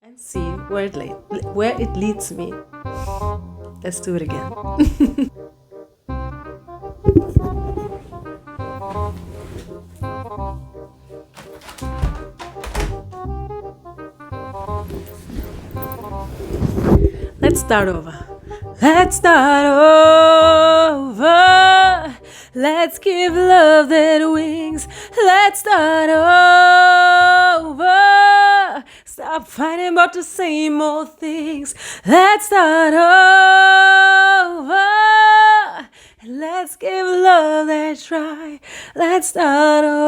and see where it leads me. Let's do it again. Let's start over. Let's start over. Let's give love that wings. Let's start over. Stop fighting about the same old things. Let's start over. Let's give love that try. Let's start over.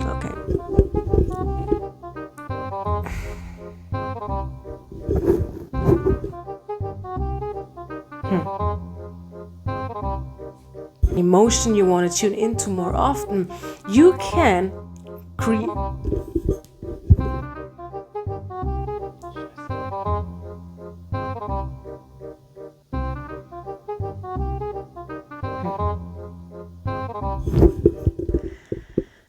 Okay. Emotion you want to tune into more often, you can create.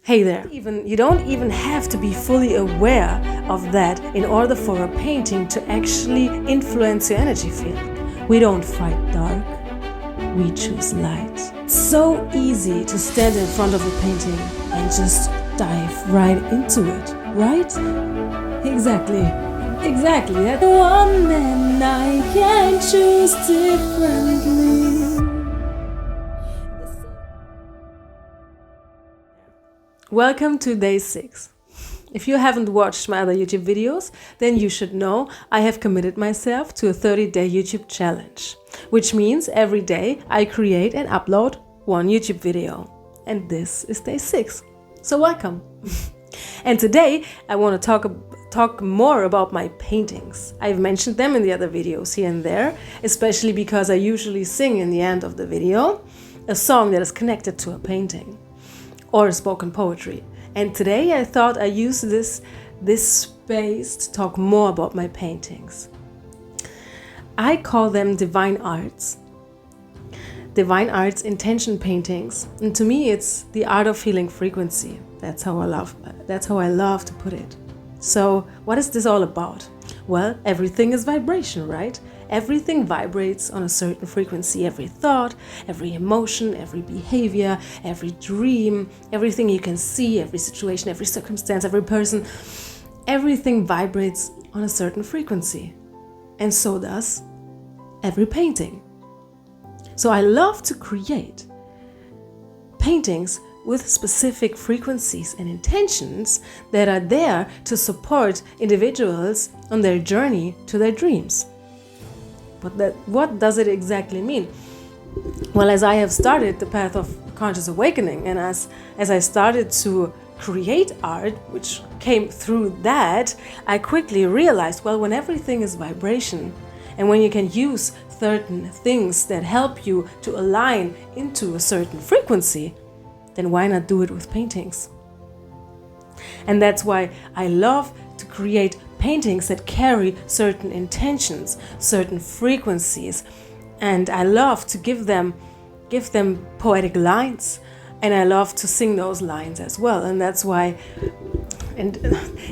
Hey there. You don't even have to be fully aware of that in order for a painting to actually influence your energy field. We don't fight dark, we choose light. It's so easy to stand in front of a painting and just dive right into it, right? Exactly. That one and I can choose differently. Welcome to day 6. If you haven't watched my other YouTube videos, then you should know I have committed myself to a 30-day YouTube challenge, which means every day I create and upload one YouTube video. And this is day 6. So welcome. And today I want to talk more about my paintings. I've mentioned them in the other videos here and there, especially because I usually sing in the end of the video a song that is connected to a painting or spoken poetry. And today I thought I'd use this space to talk more about my paintings. I call them divine arts. Divine arts intention paintings. And to me it's the art of healing frequency. That's how I love to put it. So what is this all about? Well, everything is vibration, right? Everything vibrates on a certain frequency. Every thought, every emotion, every behavior, every dream, everything you can see, every situation, every circumstance, every person, everything vibrates on a certain frequency. And so does every painting. So I love to create paintings with specific frequencies and intentions that are there to support individuals on their journey to their dreams. But what does it exactly mean? Well, as I have started the path of conscious awakening, and as I started to create art, which came through that, I quickly realized, well, when everything is vibration, and when you can use certain things that help you to align into a certain frequency, then why not do it with paintings? And that's why I love to create paintings that carry certain intentions, certain frequencies, and I love to give them poetic lines, and I love to sing those lines as well. And that's why, and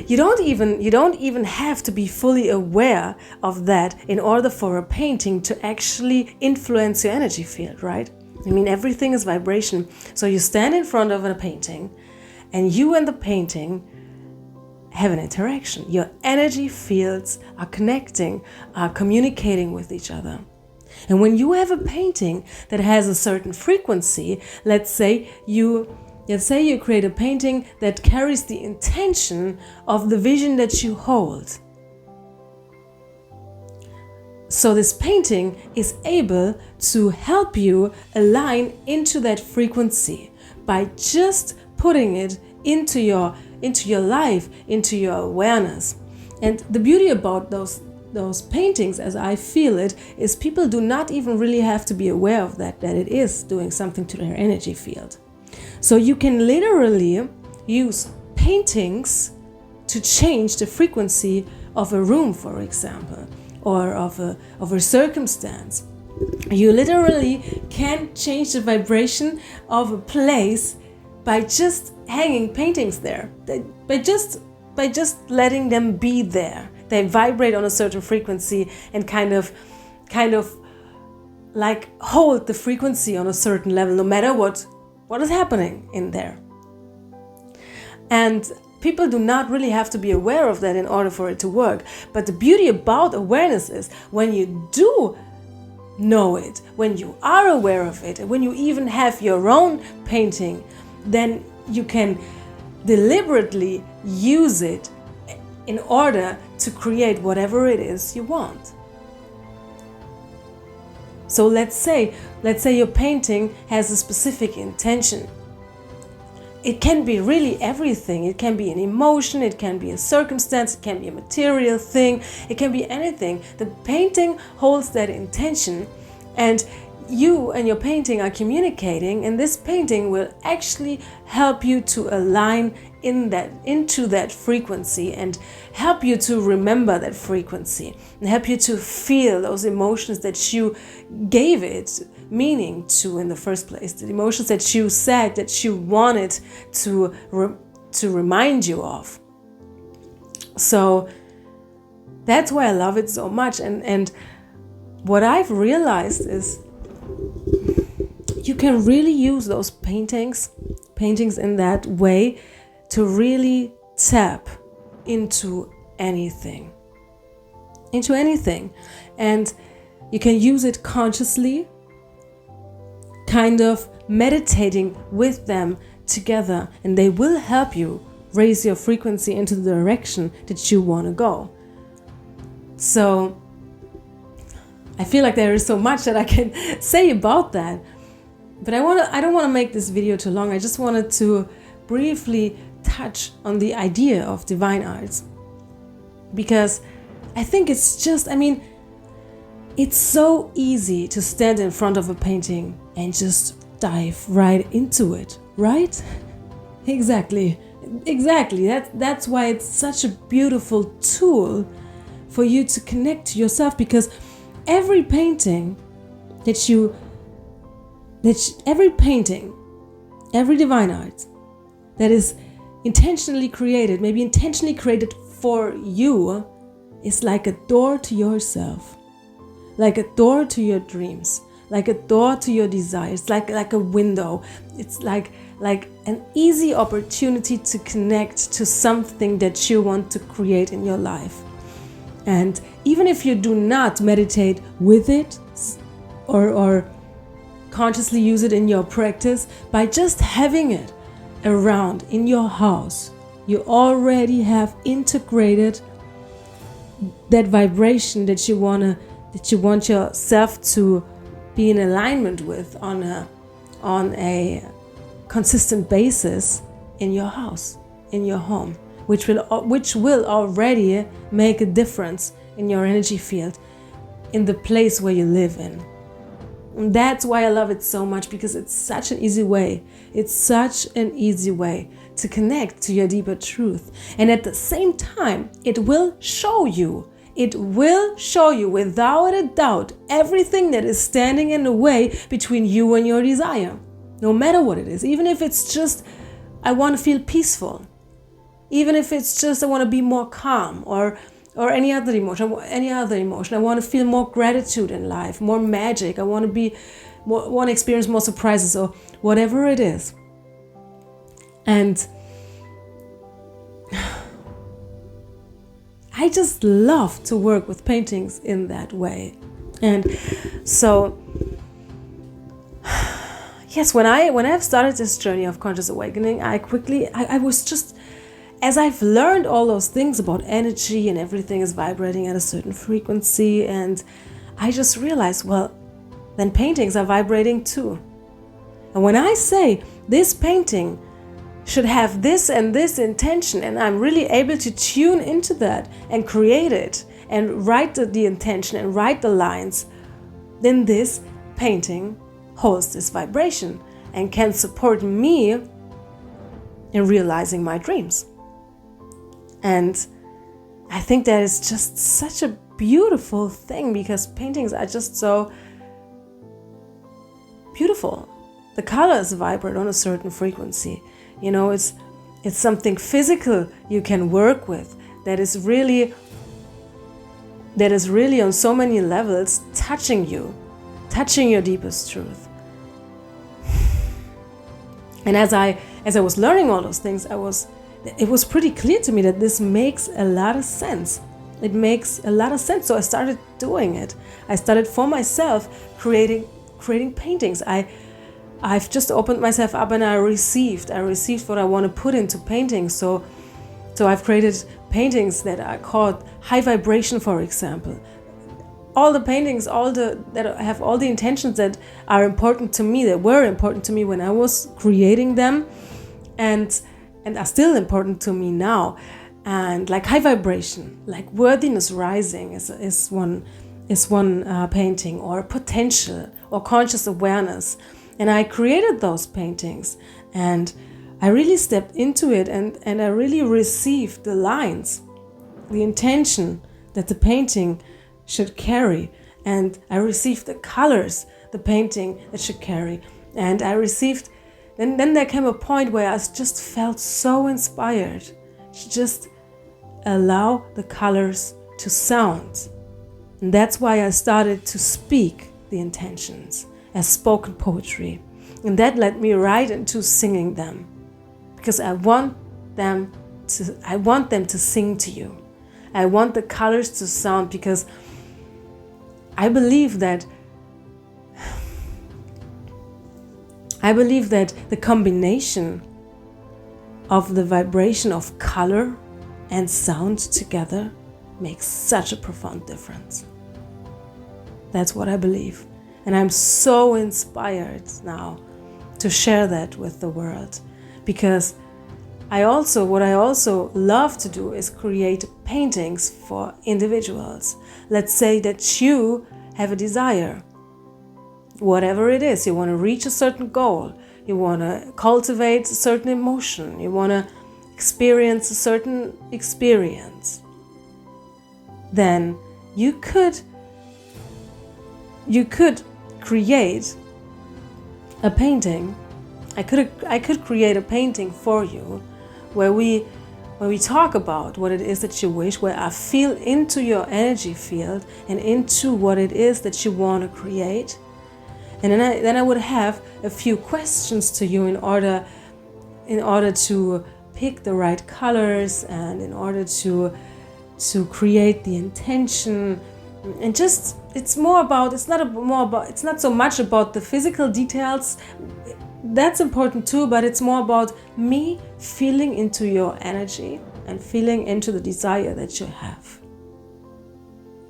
you don't even have to be fully aware of that in order for a painting to actually influence your energy field, right? I mean, everything is vibration. So you stand in front of a painting and you and the painting have an interaction. Your energy fields are connecting, are communicating with each other. And when you have a painting that has a certain frequency, let's say you create a painting that carries the intention of the vision that you hold. So this painting is able to help you align into that frequency by just putting it into your life, into your awareness. And the beauty about those paintings, as I feel it, is people do not even really have to be aware of that it is doing something to their energy field. So you can literally use paintings to change the frequency of a room, for example, or of a circumstance. You literally can change the vibration of a place by just hanging paintings there. By just letting them be there, they vibrate on a certain frequency and kind of like hold the frequency on a certain level, no matter what is happening in there. And people do not really have to be aware of that in order for it to work. But the beauty about awareness is when you do know it, when you are aware of it, and when you even have your own painting, then you can deliberately use it in order to create whatever it is you want. So let's say your painting has a specific intention. It can be really everything. It can be an emotion, it can be a circumstance, it can be a material thing, it can be anything. The painting holds that intention, and you and your painting are communicating, and this painting will actually help you to align into that frequency and help you to remember that frequency and help you to feel those emotions that you gave it meaning to in the first place, the emotions that you said that you wanted to remind you of. So that's why I love it so much. And what I've realized is you can really use those paintings in that way to really tap into anything. And you can use it consciously, kind of meditating with them together, and they will help you raise your frequency into the direction that you want to go. So I feel like there is so much that I can say about that, but I don't want to make this video too long. I just wanted to briefly touch on the idea of divine arts, because I think it's so easy to stand in front of a painting and just dive right into it, right? Exactly. That's why it's such a beautiful tool for you to connect to yourself, because every painting, every divine art that is intentionally created, maybe intentionally created for you, is like a door to yourself, like a door to your dreams, like a door to your desires, like a window. It's like an easy opportunity to connect to something that you want to create in your life. And even if you do not meditate with it or consciously use it in your practice, by just having it around in your house, you already have integrated that vibration that you want yourself to be in alignment with on a consistent basis in your house, in your home, which will already make a difference in your energy field, in the place where you live in. And that's why I love it so much, because it's such an easy way. It's such an easy way to connect to your deeper truth. And at the same time, it will show you without a doubt everything that is standing in the way between you and your desire. No matter what it is, even if it's just, I want to feel peaceful. Even if it's just, I want to be more calm, or any other emotion. I want to feel more gratitude in life, more magic. I want to experience more surprises, or whatever it is. And I just love to work with paintings in that way. And so, yes, when I've started this journey of conscious awakening, I was just, as I've learned all those things about energy and everything is vibrating at a certain frequency, and I just realized, well, then paintings are vibrating too. And when I say this painting should have this and this intention, and I'm really able to tune into that and create it and write the intention and write the lines, then this painting holds this vibration and can support me in realizing my dreams. And I think that is just such a beautiful thing, because paintings are just so beautiful. The colors vibrate on a certain frequency. You know, it's something physical you can work with that is really on so many levels touching you, touching your deepest truth. And as I was learning all those things, it was pretty clear to me that this makes a lot of sense. It makes a lot of sense. So I started doing it. I started for myself creating paintings. I've just opened myself up and I received what I want to put into paintings. So I've created paintings that are called high vibration, for example. All the paintings, that have all the intentions that are important to me, that were important to me when I was creating them, and are still important to me now. And like high vibration, like worthiness rising is one painting, or potential, or conscious awareness. And I created those paintings, and I really stepped into it, and I really received the lines, the intention that the painting should carry. And I received the colors the painting that should carry. And I received, then there came a point where I just felt so inspired to just allow the colors to sound. And that's why I started to speak the intentions as spoken poetry. And that led me right into singing them, because I want them to sing to you. I want the colors to sound, because I believe that the combination of the vibration of color and sound together makes such a profound difference. That's what I believe. And I'm so inspired now to share that with the world, because what I also love to do is create paintings for individuals. Let's say that you have a desire, whatever it is. You want to reach a certain goal, you want to cultivate a certain emotion, you want to experience a certain experience. Then you could create a painting. I could create a painting for you where we talk about what it is that you wish, where I feel into your energy field and into what it is that you want to create. And then I would have a few questions to you in order to pick the right colors, and in order to create the intention. And just it's not so much about the physical details. That's important too, but it's more about me feeling into your energy and feeling into the desire that you have.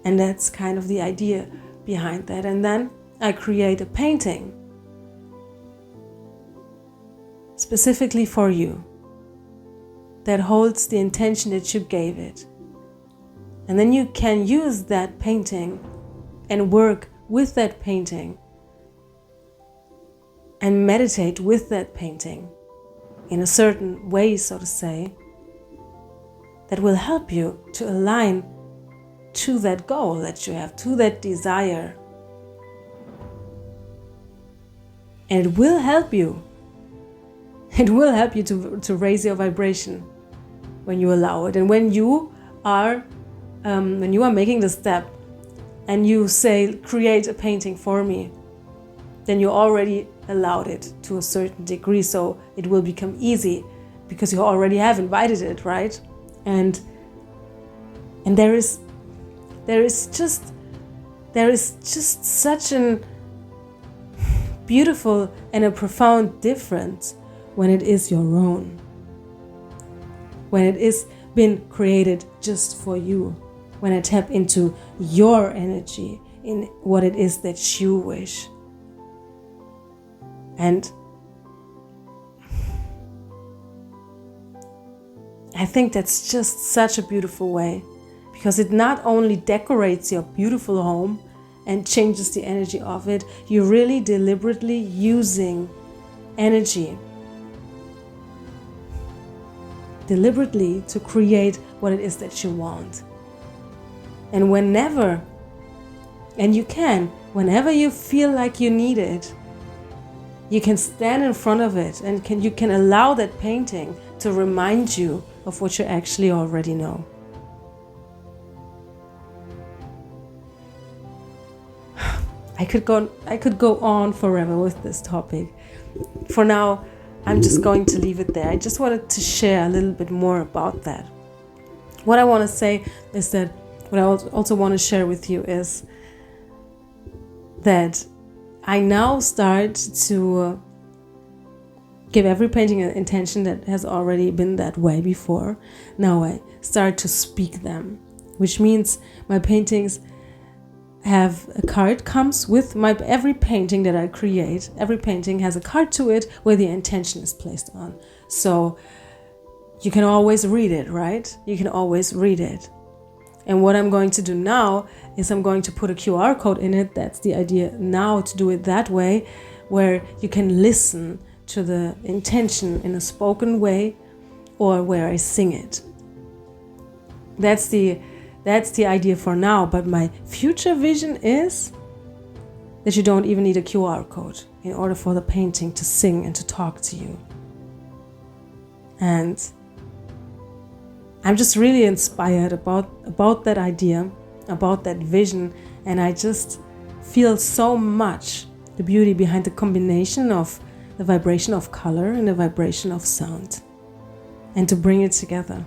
And that's kind of the idea behind that. And then I create a painting specifically for you that holds the intention that you gave it. And then you can use that painting and work with that painting and meditate with that painting in a certain way, so to say, that will help you to align to that goal that you have, to that desire. And it will help you. It will help you to raise your vibration when you allow it. And when you are making the step and you say, create a painting for me, then you already allowed it to a certain degree, so it will become easy because you already have invited it, right? And there is just such an beautiful and a profound difference when it is your own, when it is been created just for you, when I tap into your energy in what it is that you wish. And I think that's just such a beautiful way, because it not only decorates your beautiful home and changes the energy of it, you're really deliberately using energy deliberately to create what it is that you want. And whenever you feel like you need it, you can stand in front of it and you can allow that painting to remind you of what you actually already know. I could go on forever with this topic. For now, I'm just going to leave it there. I just wanted to share a little bit more about that. What I want to say is that what I also want to share with you is that I now start to give every painting an intention that has already been that way before. Now I start to speak them, which means my paintings have a card, comes with every painting that I create. Every painting has a card to it where the intention is placed on. So you can always read it, right? You can always read it. And what I'm going to do now is I'm going to put a QR code in it. That's the idea now, to do it that way, where you can listen to the intention in a spoken way or where I sing it. That's the idea for now, but my future vision is that you don't even need a QR code in order for the painting to sing and to talk to you. And I'm just really inspired about that idea, about that vision, and I just feel so much the beauty behind the combination of the vibration of color and the vibration of sound, and to bring it together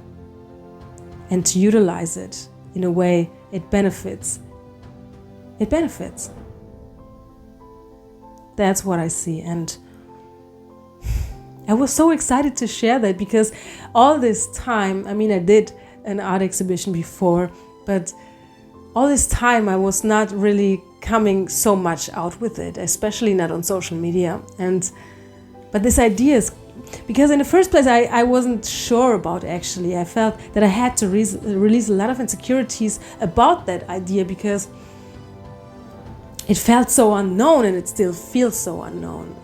and to utilize it in a way it benefits. It benefits. That's what I see, and I was so excited to share that because all this time, I mean, I did an art exhibition before, but all this time I was not really coming so much out with it, especially not on social media. But this idea is, because in the first place I wasn't sure about, actually. I felt that I had to release a lot of insecurities about that idea because it felt so unknown, and it still feels so unknown.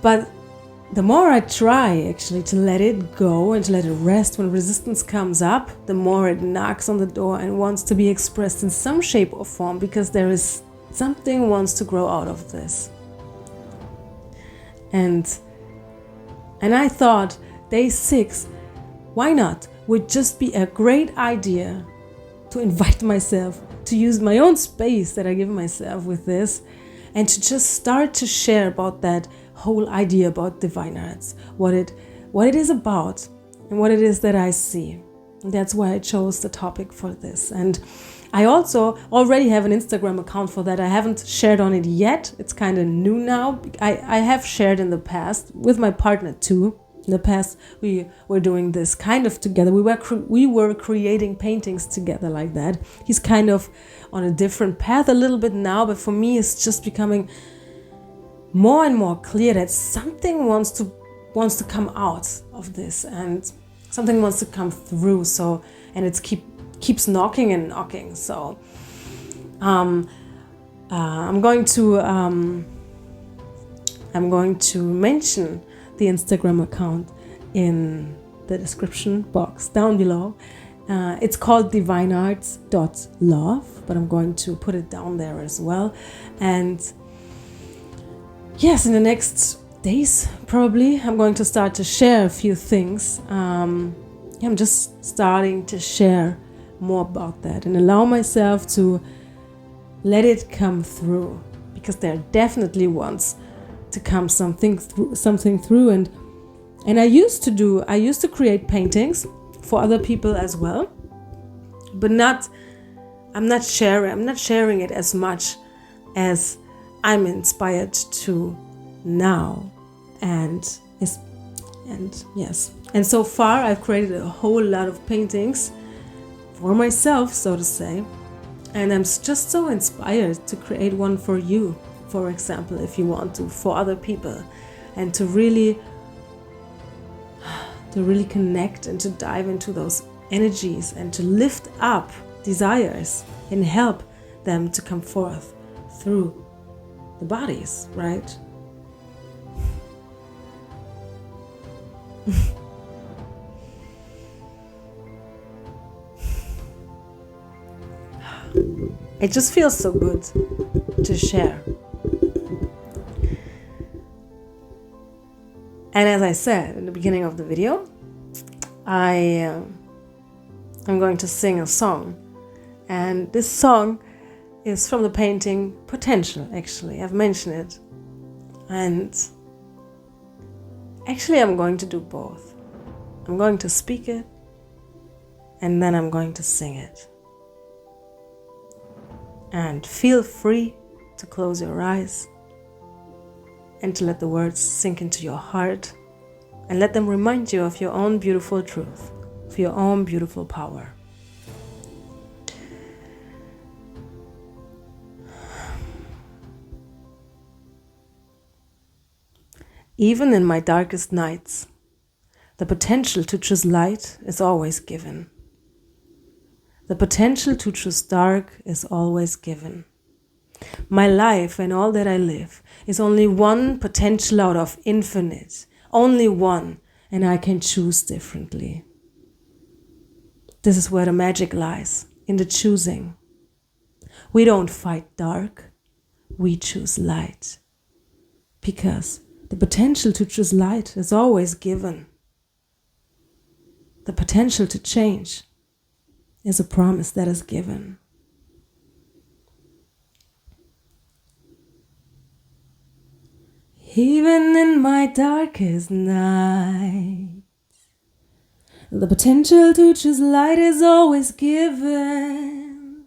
But the more I try actually to let it go and to let it rest, when resistance comes up, the more it knocks on the door and wants to be expressed in some shape or form, because there is something wants to grow out of this. And I thought day 6, why not, would just be a great idea to invite myself to use my own space that I give myself with this, and to just start to share about that whole idea about divine arts, what it is about and what it is that I see. And that's why I chose the topic for this. And I also already have an Instagram account for that. I haven't shared on it yet. It's kind of new now. I have shared in the past with my partner too. In the past, we were doing this kind of together. We were creating paintings together like that. He's kind of on a different path a little bit now, but for me, it's just becoming more and more clear that something wants to come out of this, and something wants to come through. So, and it keeps knocking and knocking. So, I'm going to mention the Instagram account in the description box down below. It's called divinearts.love, but I'm going to put it down there as well. And yes, in the next days, probably, I'm going to start to share a few things. I'm just starting to share more about that and allow myself to let it come through, because there definitely wants to come something through. And I used to create paintings for other people as well, but I'm not sharing it as much as I'm inspired to now. And so far I've created a whole lot of paintings for myself, so to say, and I'm just so inspired to create one for you, for example, if you want to, for other people, and to really connect and to dive into those energies and to lift up desires and help them to come forth through the bodies, right? It just feels so good to share. And as I said in the beginning of the video, I'm going to sing a song. And this song is from the painting Potential, actually. I've mentioned it. And actually I'm going to do both. I'm going to speak it, and then I'm going to sing it. And feel free to close your eyes and to let the words sink into your heart and let them remind you of your own beautiful truth, of your own beautiful power. Even in my darkest nights, the potential to choose light is always given. The potential to choose dark is always given. My life and all that I live is only one potential out of infinite, only one, and I can choose differently. This is where the magic lies, in the choosing. We don't fight dark, we choose light. Because the potential to choose light is always given. The potential to change is a promise that is given. Even in my darkest night, the potential to choose light is always given.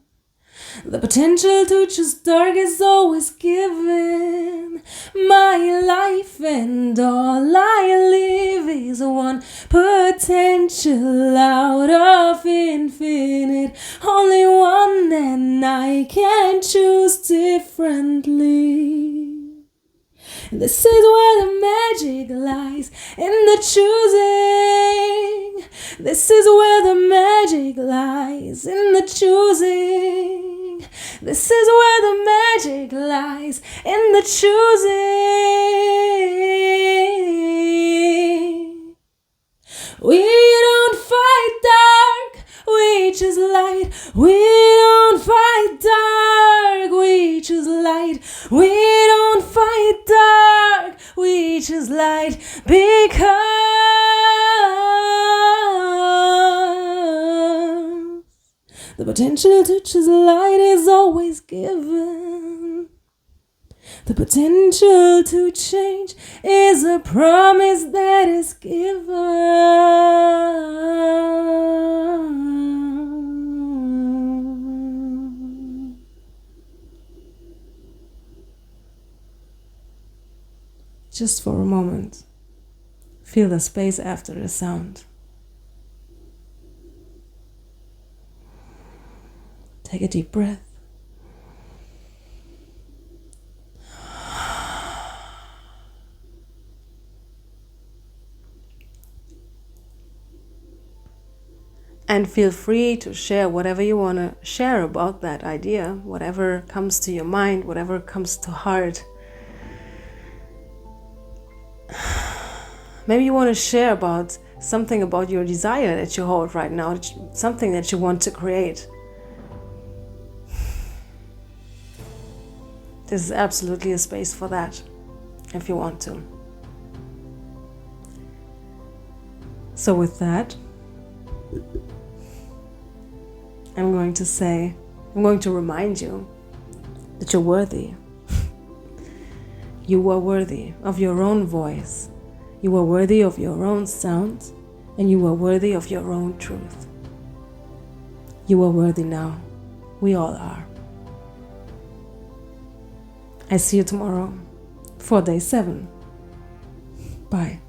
The potential to choose dark is always given. My life and all I live is one potential out of infinite. Only one, and I can choose differently. This is where the magic lies, in the choosing. This is where the magic lies, in the choosing. This is where the magic lies, in the choosing. We don't fight dark, we choose light. We don't fight dark, we choose light. We don't fight dark, we choose light. Because the potential to choose light is always given. The potential to change is a promise that is given. Just for a moment, feel the space after the sound. Take a deep breath. And feel free to share whatever you want to share about that idea, whatever comes to your mind, whatever comes to heart. Maybe you want to share about something about your desire that you hold right now, something that you want to create. This is absolutely a space for that, if you want to. So with that, I'm going to remind you that you're worthy. You are worthy of your own voice. You are worthy of your own sound, and you are worthy of your own truth. You are worthy now. We all are. I see you tomorrow for day 7. Bye.